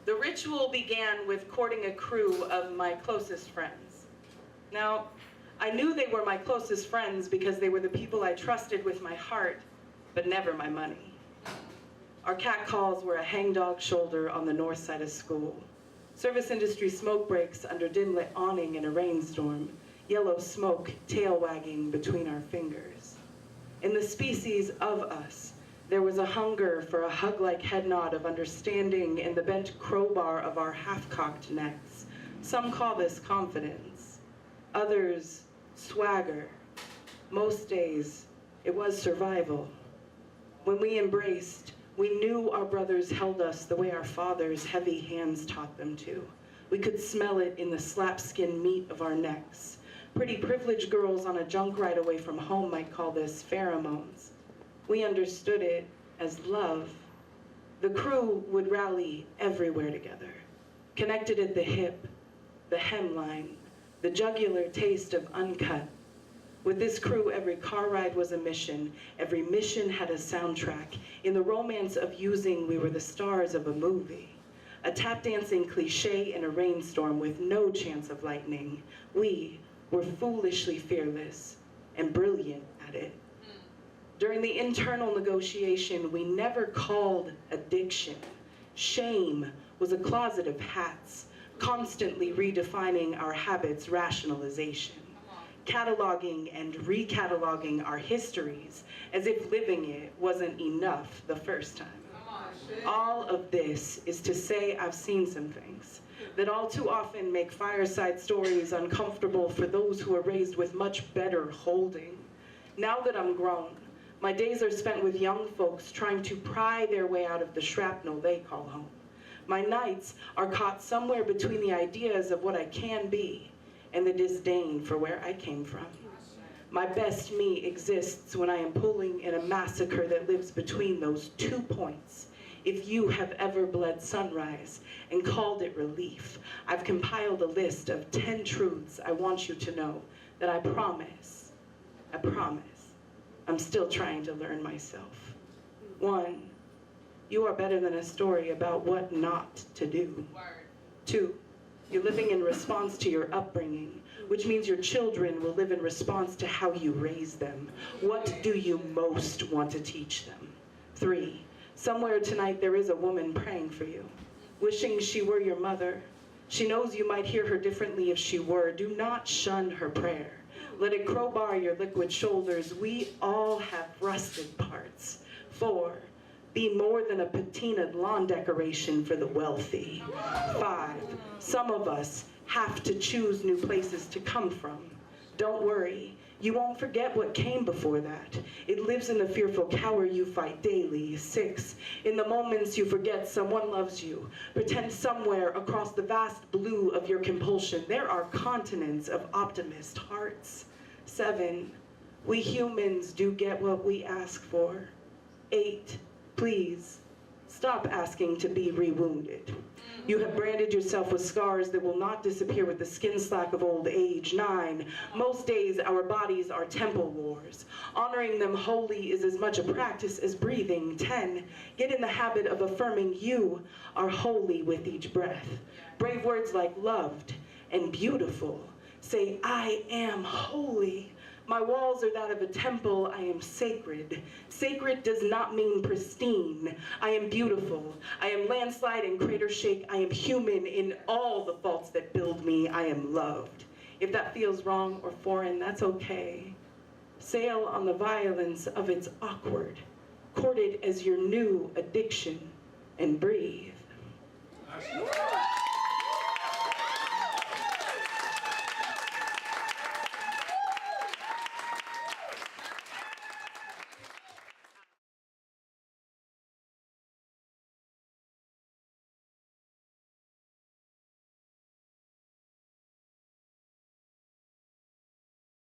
The ritual began with courting a crew of my closest friends. Now, I knew they were my closest friends because they were the people I trusted with my heart, but never my money. Our catcalls were a hangdog shoulder on the north side of school. Service industry smoke breaks under dim-lit awning in a rainstorm, yellow smoke tail wagging between our fingers. In the species of us, there was a hunger for a hug-like head nod of understanding in the bent crowbar of our half-cocked necks. Some call this confidence, others swagger. Most days, it was survival. When we embraced, we knew our brothers held us the way our fathers' heavy hands taught them to. We could smell it in the slap-skin meat of our necks. Pretty privileged girls on a junk ride away from home might call this pheromones. We understood it as love. The crew would rally everywhere together, connected at the hip, the hemline, the jugular taste of uncut. With this crew, every car ride was a mission. Every mission had a soundtrack. In the romance of using, we were the stars of a movie. A tap-dancing cliche in a rainstorm with no chance of lightning. We were foolishly fearless and brilliant at it. During the internal negotiation, we never called addiction. Shame was a closet of hats, constantly redefining our habits' rationalization, cataloging and recataloging our histories as if living it wasn't enough the first time. All of this is to say I've seen some things that all too often make fireside stories uncomfortable for those who are raised with much better holding. Now that I'm grown, my days are spent with young folks trying to pry their way out of the shrapnel they call home. My nights are caught somewhere between the ideas of what I can be and the disdain for where I came from. My best me exists when I am pulling in a massacre that lives between those 2 points. If you have ever bled sunrise and called it relief, I've compiled a list of 10 truths I want you to know that I promise, I'm still trying to learn myself. 1, you are better than a story about what not to do. 2, you're living in response to your upbringing, which means your children will live in response to how you raise them. What do you most want to teach them? 3, somewhere tonight there is a woman praying for you, wishing she were your mother. She knows you might hear her differently if she were. Do not shun her prayer. Let it crowbar your liquid shoulders. We all have rusted parts. 4, be more than a patinaed lawn decoration for the wealthy. 5, some of us have to choose new places to come from. Don't worry, you won't forget what came before that. It lives in the fearful cower you fight daily. 6, in the moments you forget someone loves you, pretend somewhere across the vast blue of your compulsion there are continents of optimist hearts. 7, we humans do get what we ask for. 8, please, stop asking to be rewounded. You have branded yourself with scars that will not disappear with the skin slack of old age. 9, most days our bodies are temple wars. Honoring them wholly is as much a practice as breathing. 10, get in the habit of affirming you are holy with each breath. Brave words like loved and beautiful. Say, I am holy. My walls are that of a temple. I am sacred. Sacred does not mean pristine. I am beautiful. I am landslide and crater shake. I am human in all the faults that build me. I am loved. If that feels wrong or foreign, that's okay. Sail on the violence of its awkward. Court it as your new addiction and breathe.